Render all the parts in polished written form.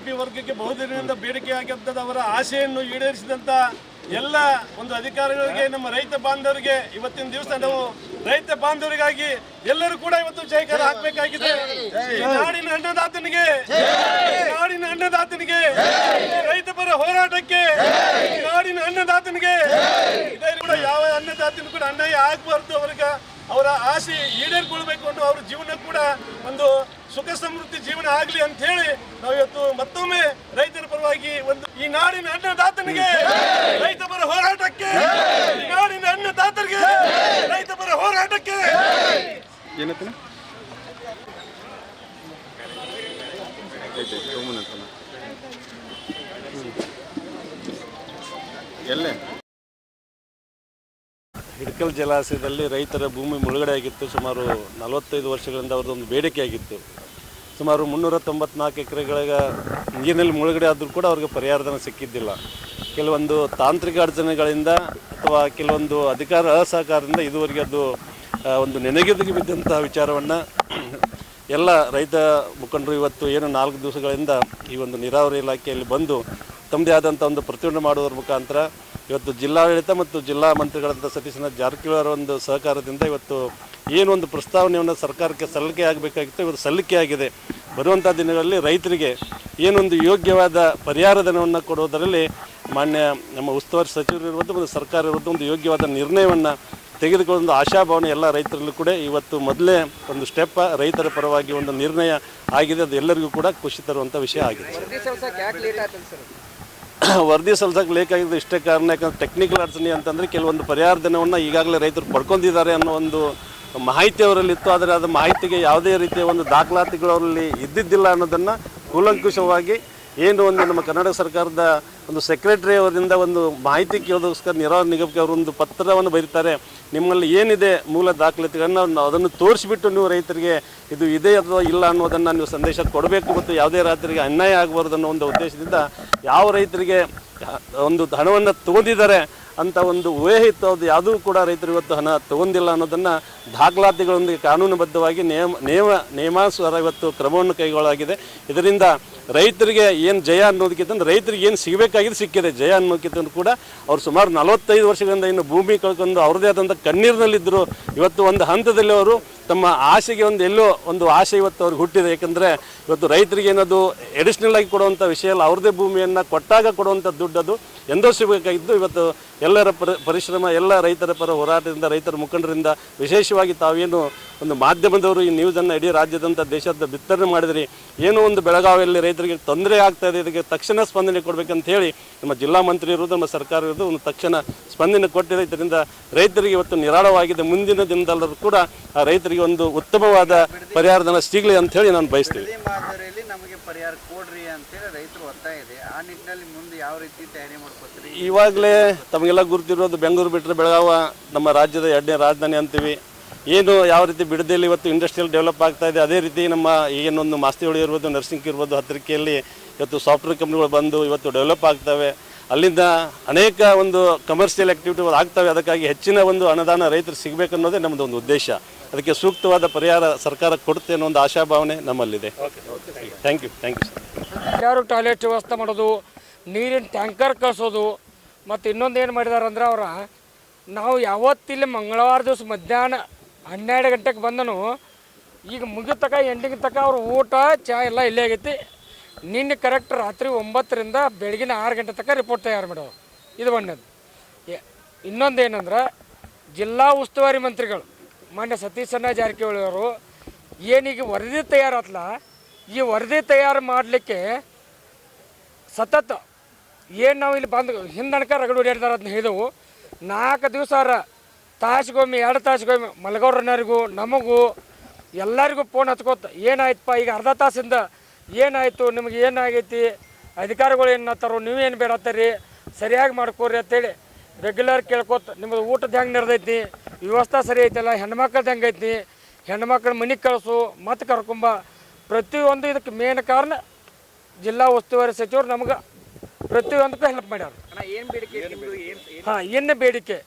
ರೈತಾಪಿ ವರ್ಗಕ್ಕೆ ಬಹುದಿನದಿಂದ ಬೇಡಿಕೆ ಆಗಿದ್ದ ಅವರ ಆಶೆಯನ್ನು ಈಡೇರಿಸಿದಂತ ಎಲ್ಲ ಒಂದು ಅಧಿಕಾರಿಗಳಿಗೆ, ನಮ್ಮ ರೈತ ಬಾಂಧವರಿಗೆ ಇವತ್ತಿನ ದಿವಸ ನಾವು ರೈತ ಬಾಂಧವರಿಗಾಗಿ ಎಲ್ಲರೂ ಕೂಡ ಇವತ್ತು ಜಯಕಾರ ಹಾಕಬೇಕಾಗಿದೆ. ಈ ನಾಡಿನ ಅನ್ನದಾತನಿಗೆ, ನಾಡಿನ ಅನ್ನದಾತನಿಗೆ, ರೈತ ಪರ ಹೋರಾಟಕ್ಕೆ, ನಾಡಿನ ಅನ್ನದಾತನಿಗೆ ಇದೇ ಕೂಡ ಯಾವ ಅನ್ನದಾತನಿಗೂ ಕೂಡ ಅನ್ಯಾಯ ಆಗಬಾರ್ದು. ಅವರ ಆಸೆ ಈಡೇರಿಕೊಳ್ಬೇಕು ಅನ್ನೋ ಅವ್ರ ಜೀವನ ಕೂಡ ಒಂದು ಸುಖ ಸಮೃದ್ಧಿ ಜೀವನ ಆಗಲಿ ಅಂತ ಹೇಳಿ ನಾವು ಇವತ್ತು ಮತ್ತೊಮ್ಮೆ ರೈತರ ಪರವಾಗಿ ಒಂದು ಈ ನಾಡಿನ ಅನ್ನದಾತನಿಗೆ ರೈತ ಪರ ಹೋರಾಟಕ್ಕೆ, ಈ ನಾಡಿನ ಅನ್ನದಾತರಿಗೆ ರೈತ ಪರ ಹೋರಾಟಕ್ಕೆ ಎಲ್ಲೇ ಹಿಡಕಲ್ ಜಲಾಶಯದಲ್ಲಿ ರೈತರ ಭೂಮಿ ಮುಳುಗಡೆ ಆಗಿತ್ತು. ಸುಮಾರು 45 ವರ್ಷಗಳಿಂದ ಅವ್ರದ್ದೊಂದು ಬೇಡಿಕೆ ಆಗಿತ್ತು. ಸುಮಾರು 394 ಎಕರೆಗಳ ನೀರಿನಲ್ಲಿ ಮುಳುಗಡೆ ಆದರೂ ಕೂಡ ಅವ್ರಿಗೆ ಪರಿಹಾರಧನ ಸಿಕ್ಕಿದ್ದಿಲ್ಲ. ಕೆಲವೊಂದು ತಾಂತ್ರಿಕ ಅಡಚಣೆಗಳಿಂದ ಅಥವಾ ಕೆಲವೊಂದು ಅಧಿಕಾರ ಅಸಹಕಾರದಿಂದ ಇದುವರೆಗೆ ಅದು ಒಂದು ನೆನೆಗೆದಗಿ ಬಿದ್ದಂಥ ವಿಚಾರವನ್ನು ಎಲ್ಲ ರೈತ ಮುಖಂಡರು ಇವತ್ತು ಏನು 4 ದಿವಸಗಳಿಂದ ಈ ಒಂದು ನೀರಾವರಿ ಇಲಾಖೆಯಲ್ಲಿ ಬಂದು ತಮ್ಮದೇ ಆದಂಥ ಒಂದು ಪ್ರತಿಭಟನೆ ಮಾಡುವುದರ ಮುಖಾಂತರ ಇವತ್ತು ಜಿಲ್ಲಾಡಳಿತ ಮತ್ತು ಜಿಲ್ಲಾ ಮಂತ್ರಿಗಳಂಥ ಸತೀಶನಾಥ್ ಜಾರಕಿಹೊಳಿ ಅವರ ಒಂದು ಸಹಕಾರದಿಂದ ಇವತ್ತು ಏನೊಂದು ಪ್ರಸ್ತಾವನೆಯನ್ನು ಸರ್ಕಾರಕ್ಕೆ ಸಲ್ಲಿಕೆ ಆಗಬೇಕಾಗಿತ್ತು, ಇವತ್ತು ಸಲ್ಲಿಕೆ ಆಗಿದೆ. ಬರುವಂಥ ದಿನಗಳಲ್ಲಿ ರೈತರಿಗೆ ಏನೊಂದು ಯೋಗ್ಯವಾದ ಪರಿಹಾರಧನವನ್ನು ಕೊಡುವುದರಲ್ಲಿ ಮಾನ್ಯ ನಮ್ಮ ಉಸ್ತುವಾರಿ ಸಚಿವರು ಇರ್ಬೋದು ಮತ್ತು ಸರ್ಕಾರ ಇರ್ಬೋದು ಒಂದು ಯೋಗ್ಯವಾದ ನಿರ್ಣಯವನ್ನು ತೆಗೆದುಕೊಂಡು ಆಶಾಭಾವನೆ ಎಲ್ಲ ರೈತರಲ್ಲೂ ಕೂಡ ಇವತ್ತು ಮೊದಲೇ ಒಂದು ಸ್ಟೆಪ್ ರೈತರ ಪರವಾಗಿ ಒಂದು ನಿರ್ಣಯ ಆಗಿದೆ. ಅದು ಎಲ್ಲರಿಗೂ ಕೂಡ ಖುಷಿ ತರುವಂಥ ವಿಷಯ ಆಗಿದೆ. ವರದಿ ಸಲ್ಲಿಸೋಕೆ ಲೇಟ್ ಆಗಿದ್ದು ಇಷ್ಟೇ ಕಾರಣ, ಯಾಕಂದರೆ ಟೆಕ್ನಿಕಲ್ ಅಡಚಣೆ ಅಂತಂದರೆ ಕೆಲವೊಂದು ಪರಿಹಾರಧನವನ್ನು ಈಗಾಗಲೇ ರೈತರು ಪಡ್ಕೊಂಡಿದ್ದಾರೆ ಅನ್ನೋ ಒಂದು ಮಾಹಿತಿ ಅವರಲ್ಲಿತ್ತು. ಆದರೆ ಅದು ಮಾಹಿತಿಗೆ ಯಾವುದೇ ರೀತಿಯ ಒಂದು ದಾಖಲಾತಿಗಳು ಅವರಲ್ಲಿ ಇದ್ದಿದ್ದಿಲ್ಲ ಅನ್ನೋದನ್ನು ಕೂಲಂಕುಷವಾಗಿ ಏನು ಒಂದು ನಮ್ಮ ಕರ್ನಾಟಕ ಸರ್ಕಾರದ ಒಂದು ಸೆಕ್ರೆಟರಿ ಅವರಿಂದ ಒಂದು ಮಾಹಿತಿ ಕೇಳೋದಕ್ಕೋಸ್ಕರ ನೀರಾವರಿ ನಿಗಮಕ್ಕೆ ಅವರೊಂದು ಪತ್ರವನ್ನು ಬರೀತಾರೆ. ನಿಮ್ಮಲ್ಲಿ ಏನಿದೆ ಮೂಲ ದಾಖಲಾತಿಗಳನ್ನು ಅದನ್ನು ತೋರಿಸಿಬಿಟ್ಟು ನೀವು ರೈತರಿಗೆ ಇದು ಇದೆ ಅಥವಾ ಇಲ್ಲ ಅನ್ನೋದನ್ನು ನೀವು ಸಂದೇಶ ಕೊಡಬೇಕು ಮತ್ತು ಯಾವುದೇ ರೈತರಿಗೆ ಅನ್ಯಾಯ ಆಗಬಾರ್ದು ಅನ್ನೋ ಒಂದು ಉದ್ದೇಶದಿಂದ ಯಾವ ರೈತರಿಗೆ ಒಂದು ಹಣವನ್ನು ತೊಗೊಂಡಿದ್ದಾರೆ ಅಂತ ಒಂದು ಊಹೆ ಇತ್ತು, ಅದು ಯಾವುದೂ ಕೂಡ ರೈತರು ಇವತ್ತು ಹಣ ತೊಗೊಂಡಿಲ್ಲ ಅನ್ನೋದನ್ನು ದಾಖಲಾತಿಗಳೊಂದಿಗೆ ಕಾನೂನುಬದ್ಧವಾಗಿ ನಿಯಮಾನುಸಾರ ಇವತ್ತು ಕ್ರಮವನ್ನು ಕೈಗೊಳ್ಳಲಾಗಿದೆ. ಇದರಿಂದ ರೈತರಿಗೆ ಏನು ಜಯ ಅನ್ನೋದಕ್ಕಿಂತ ರೈತರಿಗೆ ಏನು ಸಿಗಬೇಕಾಗಿದೆ ಸಿಕ್ಕಿದೆ. ಜಯ ಅನ್ನೋದಕ್ಕಿಂತ ಕೂಡ ಅವ್ರು ಸುಮಾರು 45 ವರ್ಷಗಳಿಂದ ಇನ್ನು ಭೂಮಿ ಕಳ್ಕೊಂಡು ಅವ್ರದ್ದೇ ಆದಂಥ ಕಣ್ಣೀರಿನಲ್ಲಿದ್ದರು. ಇವತ್ತು ಒಂದು ಹಂತದಲ್ಲಿ ಅವರು ತಮ್ಮ ಆಸೆಗೆ ಎಲ್ಲೋ ಒಂದು ಆಸೆ ಇವತ್ತು ಅವ್ರಿಗೆ ಹುಟ್ಟಿದೆ. ಏಕೆಂದರೆ ಇವತ್ತು ರೈತರಿಗೆ ಏನದು ಎಡಿಷ್ನಲ್ ಆಗಿ ಕೊಡುವಂಥ ವಿಷಯ ಅಲ್ಲ, ಅವ್ರದ್ದೇ ಭೂಮಿಯನ್ನು ಕೊಟ್ಟಾಗ ಕೊಡುವಂಥ ದುಡ್ಡು ಅದು ಎಂದೋ ಸಿಗಬೇಕಾಗಿದ್ದು. ಇವತ್ತು ಎಲ್ಲರ ಪರಿಶ್ರಮ, ಎಲ್ಲ ರೈತರ ಪರ ಹೋರಾಟದಿಂದ, ರೈತರ ಮುಖಂಡರಿಂದ, ವಿಶೇಷವಾಗಿ ತಾವೇನು ಒಂದು ಮಾಧ್ಯಮದವರು ಈ ನ್ಯೂಸನ್ನು ಇಡೀ ರಾಜ್ಯದಂಥ ದೇಶದ ಬಿತ್ತನೆ ಮಾಡಿದ್ರಿ, ಏನೋ ಒಂದು ಬೆಳಗಾವಿಯಲ್ಲಿ ರೈತರಿಗೆ ತೊಂದರೆ ಆಗ್ತಾಯಿದೆ, ಇದಕ್ಕೆ ತಕ್ಷಣ ಸ್ಪಂದನೆ ಕೊಡಬೇಕಂತ ಹೇಳಿ ನಮ್ಮ ಜಿಲ್ಲಾ ಮಂತ್ರಿ ಇರೋದು, ನಮ್ಮ ಸರ್ಕಾರ ಇರೋದು ಒಂದು ತಕ್ಷಣ ಸ್ಪಂದನೆ ಕೊಟ್ಟಿದೆ. ಇದರಿಂದ ರೈತರಿಗೆ ಇವತ್ತು ನಿರಾಳವಾಗಿದೆ. ಮುಂದಿನ ದಿನದಲ್ಲೂ ಕೂಡ ಆ ರೈತರಿಗೆ ಒಂದು ಉತ್ತಮವಾದ ಪರಿಹಾರಧನ ಸಿಗಲಿ ಅಂತ ಹೇಳಿ ನಾನು ಬಯಸ್ತೀವಿ. ಇವಾಗಲೇ ತಮಗೆಲ್ಲ ಗುರುತಿರೋದು ಬೆಂಗಳೂರು ಬಿಟ್ಟರೆ ಬೆಳಗಾವಿ ನಮ್ಮ ರಾಜ್ಯದ 2ನೇ ರಾಜಧಾನಿ ಅಂತೀವಿ. ಏನು ಯಾವ ರೀತಿ ಬಿಡದಿಯಲ್ಲಿ ಇವತ್ತು ಇಂಡಸ್ಟ್ರಿಯಲ್ ಡೆವಲಪ್ ಆಗ್ತಾ ಇದೆ, ಅದೇ ರೀತಿ ನಮ್ಮ ಏನೊಂದು ಮಾಸ್ತಿಹೊಳಿ ಇರ್ಬೋದು, ನರ್ಸಿಂಗ್ ಇರ್ಬೋದು, ಹತ್ತಿರಕೆಯಲ್ಲಿ ಇವತ್ತು ಸಾಫ್ಟ್ವೇರ್ ಕಂಪ್ನಿಗಳು ಬಂದು ಇವತ್ತು ಡೆವಲಪ್ ಆಗ್ತವೆ. ಅಲ್ಲಿಂದ ಅನೇಕ ಒಂದು ಕಮರ್ಷಿಯಲ್ ಆ್ಯಕ್ಟಿವಿಟಿಗಳು ಆಗ್ತವೆ. ಅದಕ್ಕಾಗಿ ಹೆಚ್ಚಿನ ಒಂದು ಅನುದಾನ ರೈತರು ಸಿಗಬೇಕನ್ನೋದೇ ನಮ್ಮದು ಒಂದು ಉದ್ದೇಶ. ಅದಕ್ಕೆ ಸೂಕ್ತವಾದ ಪರಿಹಾರ ಸರ್ಕಾರ ಕೊಡುತ್ತೆ ಅನ್ನೋ ಒಂದು ಆಶಾಭಾವನೆ ನಮ್ಮಲ್ಲಿದೆ. Thank you sir. ಯಾರು ಟಾಯ್ಲೆಟ್ ವ್ಯವಸ್ಥೆ ಮಾಡೋದು, ನೀರಿನ ಟ್ಯಾಂಕರ್ ಕಳಿಸೋದು, ಮತ್ತು ಇನ್ನೊಂದು ಏನು ಮಾಡಿದಾರೆ ಅಂದ್ರೆ ನಾವು ಯಾವತ್ತಿಲ್ಲಿ ಮಂಗಳವಾರ ದಿವಸ ಮಧ್ಯಾಹ್ನ 12 ಗಂಟೆಗೆ ಬಂದನು, ಈಗ ಮುಗಿತಕ್ಕ ಎಂಡಿಂಗ್ ತಕ್ಕ ಅವ್ರು ಊಟ ಚಹಾ ಎಲ್ಲ ಇಲ್ಲೇ ಆಗೈತಿ. ನಿನ್ನೆ ಕರೆಕ್ಟ್ ರಾತ್ರಿ 9ರಿಂದ ಬೆಳಗಿನ 6 ಗಂಟೆ ತನಕ ರಿಪೋರ್ಟ್ ತಯಾರು ಮಾಡೋದು. ಇದು ಒಂದನೇದು. ಇನ್ನೊಂದು ಏನಂದ್ರೆ ಜಿಲ್ಲಾ ಉಸ್ತುವಾರಿ ಮಂತ್ರಿಗಳು ಮಾನ್ಯ ಸತೀಶನಾಥ್ ಜಾರಕಿಹೊಳಿ ಅವರು ಏನೀಗ ವರದಿ ತಯಾರಾತ್ಲ, ಈ ವರದಿ ತಯಾರು ಮಾಡಲಿಕ್ಕೆ ಸತತ ಏನು ನಾವು ಇಲ್ಲಿ ಬಂದು ಹಿಂದಣಕ ರಗಡು ಹೊಡಿಯಾಡ್ದಾರ ಅದನ್ನ ಹೇಳಿದೆವು. 4 ದಿವಸ ತಾಸಿಗೊಮ್ಮೆ 2 ತಾಸಿಗೊಮ್ಮೆ ಮಲಗವ್ರನ್ನರಿಗೂ ನಮಗೂ ಎಲ್ಲರಿಗೂ ಫೋನ್ ಹಚ್ಕೋತ ಏನಾಯ್ತಪ್ಪ ಈಗ ಅರ್ಧ ತಾಸಿಂದ ಏನಾಯಿತು, ನಿಮಗೆ ಏನಾಗೈತಿ, ಅಧಿಕಾರಿಗಳು ಏನು ಅನ್ನತ್ತಾರೋ, ನೀವೇನು ಬೇಡತ್ತೀರಿ, ಸರಿಯಾಗಿ ಮಾಡ್ಕೋರಿ ಅಂತೇಳಿ ರೆಗ್ಯುಲರ್ ಕೇಳ್ಕೊತ ನಿಮ್ಮದು ಊಟದ ಹೆಂಗೆ ನಡೆದೈತಿ, ವ್ಯವಸ್ಥೆ ಸರಿ ಐತಲ್ಲ, ಹೆಣ್ಮಕ್ಳದ್ದು ಹೆಂಗೈತಿ, ಹೆಣ್ಮಕ್ಳ ಮನೆಗೆ ಕಳಿಸು ಮತ್ತು ಕರ್ಕೊಂಬ, ಪ್ರತಿಯೊಂದು ಇದಕ್ಕೆ ಮೇನ್ ಕಾರಣ ಜಿಲ್ಲಾ ಉಸ್ತುವಾರಿ ಸಚಿವರು ನಮ್ಗೆ ಪ್ರತಿಯೊಂದಕ್ಕೂ ಹೆಲ್ಪ್ ಮಾಡ್ಯಾರ. ಹಾಂ, ಏನು ಬೇಡಿಕೆ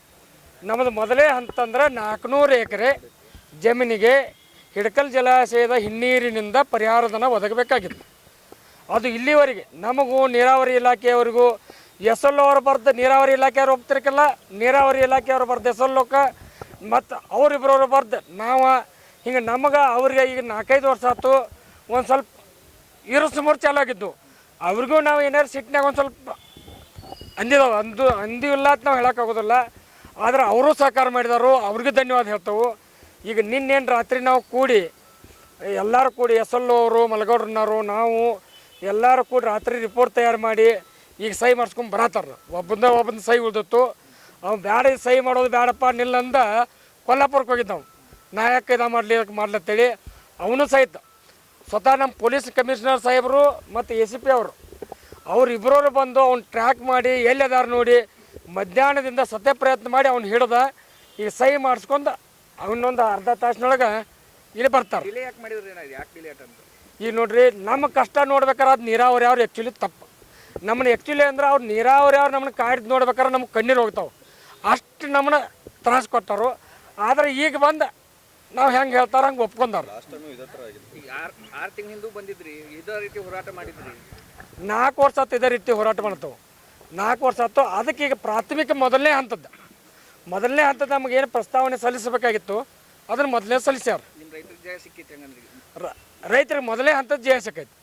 ನಮ್ಮದು ಮೊದಲೇ ಅಂತಂದ್ರೆ 400 ಎಕರೆ ಜಮೀನಿಗೆ ಹಿಡಕಲ್ ಜಲಾಶಯದ ಹಿನ್ನೀರಿನಿಂದ ಪರಿಹಾರಧನ ಒದಗಬೇಕಾಗಿತ್ತು. ಅದು ಇಲ್ಲಿವರೆಗೆ ನಮಗೂ ನೀರಾವರಿ ಇಲಾಖೆಯವರಿಗೂ ಎಸ್ ಎಲ್ ಅವರು ಬರ್ದು ನೀರಾವರಿ ಇಲಾಖೆಯವ್ರು ಒಪ್ತಿರ್ಕಲ್ಲ, ನೀರಾವರಿ ಇಲಾಖೆಯವ್ರು ಬರ್ದು ಎಸ್ ಎಲ್ ಓಕ ಮತ್ತು ಅವರಿಬ್ಬರವ್ರು ಬರ್ದು ನಾವು ಹಿಂಗೆ ನಮಗೆ ಅವ್ರಿಗೆ ಈಗ 4-5 ವರ್ಷ ಆಯ್ತು ಒಂದು ಸ್ವಲ್ಪ ಇರುಸುಮರು ಚಾಲು ಆಗಿದ್ದು. ಅವ್ರಿಗೂ ನಾವು ಏನಾರು ಸಿಟ್ಟಿನಾಗ ಒಂದು ಸ್ವಲ್ಪ ಅಂದಿದಾವೆ, ಅಂದಿಲ್ಲ ಅಂತ ನಾವು ಹೇಳೋಕ್ಕಾಗೋದಿಲ್ಲ. ಆದ್ರೆ ಅವರು ಸಹಕಾರ ಮಾಡಿದಾರು, ಅವ್ರಿಗೂ ಧನ್ಯವಾದ ಹೇಳ್ತಾವೆ. ಈಗ ನಿನ್ನೇನು ರಾತ್ರಿ ನಾವು ಕೂಡಿ ಎಲ್ಲರೂ ಕೂಡಿ ಎಸ್ ಎಲ್ ಅವರು ಮಲಗೌಡ್ರನ್ನವರು ನಾವು ಎಲ್ಲರೂ ಕೂಡಿ ರಾತ್ರಿ ರಿಪೋರ್ಟ್ ತಯಾರು ಮಾಡಿ ಈಗ ಸಹಿ ಮಾಡಿಸ್ಕೊಂಡು ಬರತ್ತಾರ. ಒಬ್ಬಂದ ಸಹಿ ಉಳ್ದಿತ್ತು. ಅವ್ನು ಬ್ಯಾಡ ಸಹಿ ಮಾಡೋದು ಬೇಡಪ್ಪ ನಿಲ್ಲಂದ ಕೊಲ್ಲಾಪುರಕ್ಕೆ ಹೋಗಿದ್ದವು. ನಾ ಯಾಕೆ ಮಾಡ್ಲತ್ತೇಳಿ ಅವನು ಸಹಿತ ಸ್ವತಃ ನಮ್ಮ ಪೊಲೀಸ್ ಕಮಿಷನರ್ ಸಾಹೇಬರು ಮತ್ತು ACP ಅವ್ರು ಇಬ್ಬರವರು ಬಂದು ಅವ್ನು ಟ್ರ್ಯಾಕ್ ಮಾಡಿ ಎಲ್ಲಿದಾರ ನೋಡಿ ಮಧ್ಯಾಹ್ನದಿಂದ ಸತ್ಯ ಪ್ರಯತ್ನ ಮಾಡಿ ಅವ್ನು ಹಿಡ್ದ ಈಗ ಸಹಿ ಮಾಡಿಸ್ಕೊಂಡು ಅವನೊಂದು ಅರ್ಧ ತಾಸಿನೊಳಗೆ ಇಲ್ಲಿ ಬರ್ತಾರೆ. ಈಗ ನೋಡ್ರಿ ನಮ್ಮ ಕಷ್ಟ ನೋಡ್ಬೇಕಾರೆ ಅದು ನೀರಾವರಿ ಅವ್ರು ಆ್ಯಕ್ಚುಲಿ ತಪ್ಪು. ನಮ್ಮನ್ನ ಆ್ಯಕ್ಚುಲಿ ಅಂದ್ರೆ ಅವ್ರು ನೀರಾವರಿ ಅವ್ರು ನಮ್ಮನ್ನ ಕಾಯ್ದು ನೋಡ್ಬೇಕಾರೆ ನಮ್ಗೆ ಕಣ್ಣೀರು ಹೋಗ್ತಾವೆ, ಅಷ್ಟು ನಮ್ಮನ್ನ ತ್ರಾಸ ಕೊಟ್ಟರು. ಆದರೆ ಈಗ ಬಂದು ನಾವು ಹೆಂಗೆ ಹೇಳ್ತಾರೆ ಹಂಗೆ ಒಪ್ಕೊಂಡಾರ. 6 ತಿಂಗಳಿಂದ ಬಂದಿದ್ರಿ, ಇದೇ ರೀತಿ ಹೋರಾಟ ಮಾಡಿದ್ರಿ. 4 ವರ್ಷ ಆಯ್ತು ಇದೇ ರೀತಿ ಹೋರಾಟ ಮಾಡ್ತಾವೆ. 4 ವರ್ಷ ಆಯ್ತು. ಅದಕ್ಕೆ ಈಗ ಪ್ರಾಥಮಿಕ ಮೊದಲನೇ ಹಂತದ ನಮಗೇನು ಪ್ರಸ್ತಾವನೆ ಸಲ್ಲಿಸಬೇಕಾಗಿತ್ತು ಅದನ್ನು ಮೊದಲೇ ಸಲ್ಲಿಸ್ಯಾರ. ನಿಮ್ಮ ರೈತರಿಗೆ ಜಯ ಸಿಕ್ಕಿತ್ತು ಹೆಂಗಂದ್ರಿ? ರೈತರಿಗೆ ಮೊದಲೇ ಹಂತದ ಜಯ ಸಿಕ್ಕೈತಿ.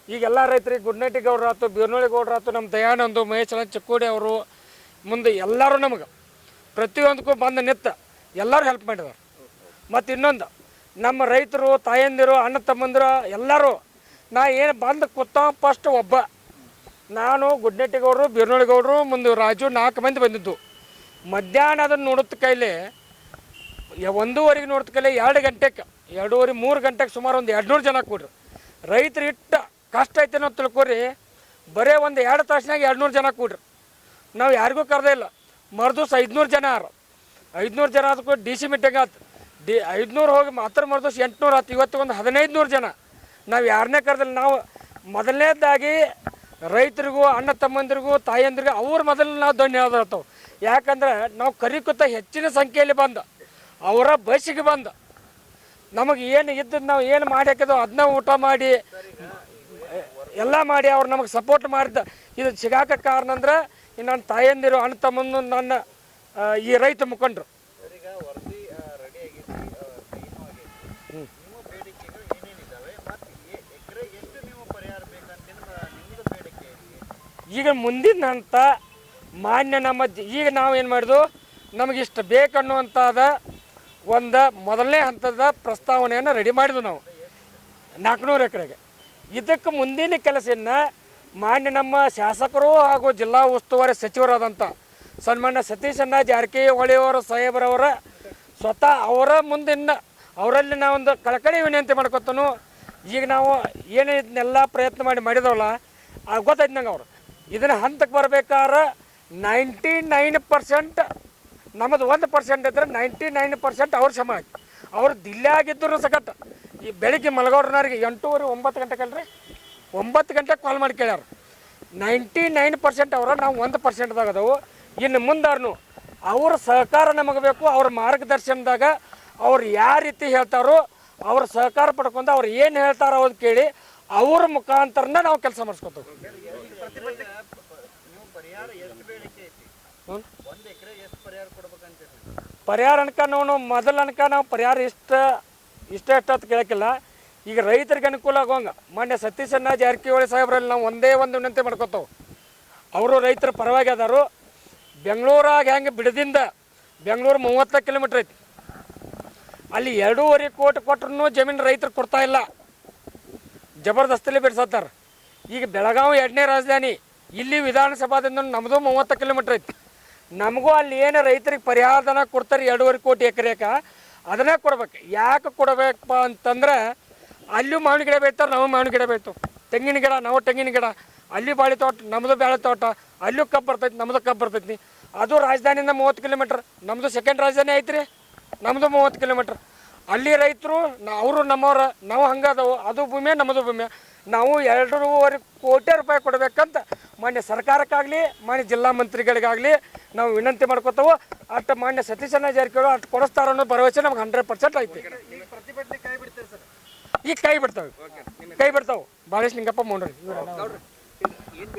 ಈಗೆಲ್ಲ ರೈತರಿಗೆ ಗುಡ್ನಟ್ಟಿ ಗೌಡ್ರ ಆಯ್ತು, ಬೀರ್ನಳ್ಳಿ ಗೌಡ್ರ ಆಯ್ತು, ನಮ್ಮ ದಯಾನಂದು, ಮಹೇಶ್ ಚಿಕ್ಕೋಡಿ ಅವರು ಮುಂದೆ ಎಲ್ಲರೂ ನಮಗೆ ಪ್ರತಿಯೊಂದಕ್ಕೂ ಬಂದು ನಿಂತು ಎಲ್ಲರೂ ಹೆಲ್ಪ್ ಮಾಡಿದಾರೆ. ಮತ್ತು ಇನ್ನೊಂದು ನಮ್ಮ ರೈತರು ತಾಯಂದಿರು ಅಣ್ಣ ತಮ್ಮಂದಿರು ಎಲ್ಲರೂ ನಾ ಏನು ಬಂದು ಕೂತ ಫಸ್ಟ್ ಒಬ್ಬ ನಾನು ಗುಡ್ನಟ್ಟಿ ಗೌಡರು ಬೀರ್ನಳ್ಳಿ ಗೌಡರು ಮುಂದೆ ರಾಜು 4 ಮಂದಿ ಬಂದಿದ್ದು. ಮಧ್ಯಾಹ್ನ ಅದನ್ನು ನೋಡುತ್ತ ಕೈಲಿ 1:30 ನೋಡುತ್ತ ಕೈಲಿ 2 ಗಂಟೆಗೆ 2:30-3 ಗಂಟೆಗೆ ಸುಮಾರು ಒಂದು 200 ಜನ ಕೂಡ್ರಿ. ರೈತರು ಇಟ್ಟು ಕಷ್ಟ ಐತೆ ನಾವು ತಿಳ್ಕೊರಿ, ಬರೀ ಒಂದು 2 ತಾಸಿನಾಗ 200 ಜನ ಕೂಡ್ರಿ. ನಾವು ಯಾರಿಗೂ ಕರೆದೇ ಇಲ್ಲ. ಮರ್ದೂಸ್ 500 ಜನ 500 ಜನ ಅದಕ್ಕೂ DC ಮೀಟಿಂಗ್ ಆಯ್ತು. 500 ಹೋಗಿ ಮಾತ್ರ ಮರ್ದೂಸ್ 800 ಆಯ್ತು. ಇವತ್ತು ಒಂದು 1500 ಜನ. ನಾವು ಯಾರನ್ನೇ ಕರೆದಿಲ್ಲ. ನಾವು ಮೊದಲನೇದಾಗಿ ರೈತರಿಗೂ ಅಣ್ಣ ತಮ್ಮಂದಿರಿಗೂ ತಾಯಂದಿರಿಗೂ ಅವ್ರ ಮೊದಲು ನಾವು ಧನ್ಯವಾದ ಇರ್ತಾವೆ. ಯಾಕಂದ್ರೆ ನಾವು ಕರಿಕುತ್ತ ಹೆಚ್ಚಿನ ಸಂಖ್ಯೆಯಲ್ಲಿ ಬಂದು ಅವರ ಬಸ್ಸಿಗೆ ಬಂದು ನಮಗೆ ಏನು ಇದ್ದದ್ದು ನಾವು ಏನು ಮಾಡಿ ಹಾಕಿದೋ ಅದನ್ನ ಊಟ ಮಾಡಿ ಎಲ್ಲ ಮಾಡಿ ಅವ್ರು ನಮಗೆ ಸಪೋರ್ಟ್ ಮಾಡಿದ ಇದು ಸಿಗಾಕ ಕಾರಣ ಅಂದ್ರೆ ನನ್ನ ತಾಯಂದಿರು ಅಣ್ಣ ತಮ್ಮಂದು ನನ್ನ ಈ ರೈತ ಮುಖಂಡರು. ಈಗ ಮುಂದಿನ ಹಂತ ಮಾನ್ಯ ನಮ್ಮ ಈಗ ನಾವು ಏನು ಮಾಡಿದ್ವು ನಮಗಿಷ್ಟು ಬೇಕನ್ನುವಂಥದ್ದು ಒಂದು ಮೊದಲನೇ ಹಂತದ ಪ್ರಸ್ತಾವನೆಯನ್ನು ರೆಡಿ ಮಾಡಿದ್ವು ನಾವು 400 ಎಕರೆಗೆ. ಇದಕ್ಕೆ ಮುಂದಿನ ಕೆಲಸವನ್ನು ಮಾನ್ಯ ನಮ್ಮ ಶಾಸಕರು ಹಾಗೂ ಜಿಲ್ಲಾ ಉಸ್ತುವಾರಿ ಸಚಿವರಾದಂಥ ಸನ್ಮಾನ್ಯ ಸತೀಶಣ್ಣ ಜಾರಕಿಹೊಳಿ ಅವರ ಸಾಹೇಬರವರ ಸ್ವತಃ ಅವರ ಮುಂದಿನ ಅವರಲ್ಲಿ ನಾವೊಂದು ಕಳಕಳಿ ವಿನಂತಿ ಮಾಡ್ಕೊತಾನು. ಈಗ ನಾವು ಏನು ಇದನ್ನೆಲ್ಲ ಪ್ರಯತ್ನ ಮಾಡಿದವಲ್ಲ ಗೊತ್ತಾಯ್ತು ನಂಗೆ ಅವರು ಇದನ್ನು ಹಂತಕ್ಕೆ ಬರಬೇಕಾದ್ರೆ 99% ನಮ್ಮದು 1% ಇದ್ರೆ 99% ಅವ್ರ ಶ್ರಮ ಆಯ್ತು. ಅವ್ರು ದಿಲ್ಲಾಗಿದ್ದರು ಸಕಟ್ ಈ ಬೆಳಿಗ್ಗೆ ಮಲಗೌಡ್ರನವ್ರಿಗೆ 8:30-9 ಗಂಟೆಗಲ್ರಿ 9 ಗಂಟೆಗೆ ಕಾಲ್ ಮಾಡಿ ಕೇಳ್ಯಾರ. 99% ಅವರ ನಾವು 1%ದಾಗ ಅದಾವು. ಇನ್ನು ಮುಂದಾರ್ನು ಅವ್ರ ಸಹಕಾರ ನಮಗೆ ಬೇಕು. ಅವ್ರ ಮಾರ್ಗದರ್ಶನದಾಗ ಅವ್ರು ಯಾವ ರೀತಿ ಹೇಳ್ತಾರೋ ಅವ್ರ ಸಹಕಾರ ಪಡ್ಕೊಂಡು ಅವ್ರು ಏನು ಹೇಳ್ತಾರೋ ಅದು ಕೇಳಿ ಅವ್ರ ಮುಖಾಂತರನ ನಾವು ಕೆಲಸ ಮಾಡಿಸ್ಕೊತೇವೆ. ಪರಿಹಾರ ಅನ್ಕ ನಾವು ಮೊದಲ ಅನ್ಕ ನಾವು ಪರಿಹಾರ ಇಷ್ಟ ಅಂತ ಕೇಳಕ್ಕಿಲ್ಲ. ಈಗ ರೈತರಿಗೆ ಅನುಕೂಲ ಆಗೋಂಗ ಮಾನ್ಯ ಸತೀಶಣ್ಣ ಜಾರಕಿಹೊಳಿ ಸಾಹೇಬ್ರಲ್ಲಿ ನಾವು ಒಂದೇ ಒಂದು ವಿನಂತಿ ಮಾಡ್ಕೊತಾವೆ. ಅವರು ರೈತರ ಪರವಾಗಿ ಅದಾರು. ಬೆಂಗಳೂರಾಗ ಹೆಂಗೆ ಬಿಡದಿಂದ ಬೆಂಗಳೂರು 30 ಕಿಲೋಮೀಟ್ರ್ ಐತಿ. ಅಲ್ಲಿ 2.5 ಕೋಟಿ ಕೊಟ್ಟರು ಜಮೀನು ರೈತರು ಕೊಡ್ತಾ ಇಲ್ಲ, ಜಬರ್ದಸ್ತಲ್ಲಿ ಬಿಡಿಸತ್ತಾರೆ. ಈಗ ಬೆಳಗಾವಿ 2ನೇ ರಾಜಧಾನಿ, ಇಲ್ಲಿ ವಿಧಾನಸಭಾದಿಂದ ನಮ್ಮದು 30 ಕಿಲೋಮೀಟ್ರ್ ಐತಿ. ನಮಗೂ ಅಲ್ಲಿ ಏನು ರೈತರಿಗೆ ಪರಿಹಾರಧನ ಕೊಡ್ತಾರೆ 2.5 ಕೋಟಿ ಎಕರೆಗೆ ಅದನ್ನೇ ಕೊಡ್ಬೇಕು. ಯಾಕೆ ಕೊಡಬೇಕಪ್ಪ ಅಂತಂದ್ರೆ ಅಲ್ಲೂ ಮಾವಿನ ಗಿಡ ಬೆಳಿತಾರೆ, ನಾವು ಮಾವಿನ ಗಿಡ ಬೆಳಿತಾವೆ. ತೆಂಗಿನ ಗಿಡ ನಾವು ತೆಂಗಿನ ಗಿಡ, ಅಲ್ಲಿ ಬಾಳೆ ತೋಟ ನಮ್ಮದು ಬಾಳೆ ತೋಟ, ಅಲ್ಲೂ ಕಬ್ಬು ಬರ್ತೈತಿ ನಮ್ಮದು ಕಬ್ಬು ಬರ್ತೈತಿ. ಅದು ರಾಜಧಾನಿಯಿಂದ 30 ಕಿಲೋಮೀಟ್ರ್. ನಮ್ಮದು ಸೆಕೆಂಡ್ ರಾಜಧಾನಿ ಐತ್ರಿ, ನಮ್ಮದು 30 ಕಿಲೋಮೀಟ್ರ್. ಅಲ್ಲಿ ರೈತರು ಅವರು ನಮ್ಮವ್ರ ನಾವು ಹಂಗದವು, ಅದು ಭೂಮಿ ನಮ್ಮದು ಭೂಮಿ. ನಾವು 2.5 ಕೋಟಿ ರೂಪಾಯಿ ಕೊಡಬೇಕಂತ ಮಾನ್ಯ ಸರ್ಕಾರಕ್ಕಾಗಲಿ ಮಾನ್ಯ ಜಿಲ್ಲಾ ಮಂತ್ರಿಗಳಿಗಾಗಲಿ ನಾವು ವಿನಂತಿ ಮಾಡ್ಕೊತಾವೆ. ಅಷ್ಟು ಮಾನ್ಯ ಸತೀಶಣ್ಣ ಜಾರಕಿಹೊಳಿ ಅಷ್ಟು ಕೊಡಿಸ್ತಾರ ಅನ್ನೋ ಭರವಸೆ ನಮ್ಗೆ 100% ಐತಿ. ಈಗ ಕೈ ಬಿಡ್ತಾವೆ ಬಾಳೇಶ್ ನಿಂಗಪ್ಪ ಮೌಂಡ್ರಿ ಇವರೆಲ್ಲ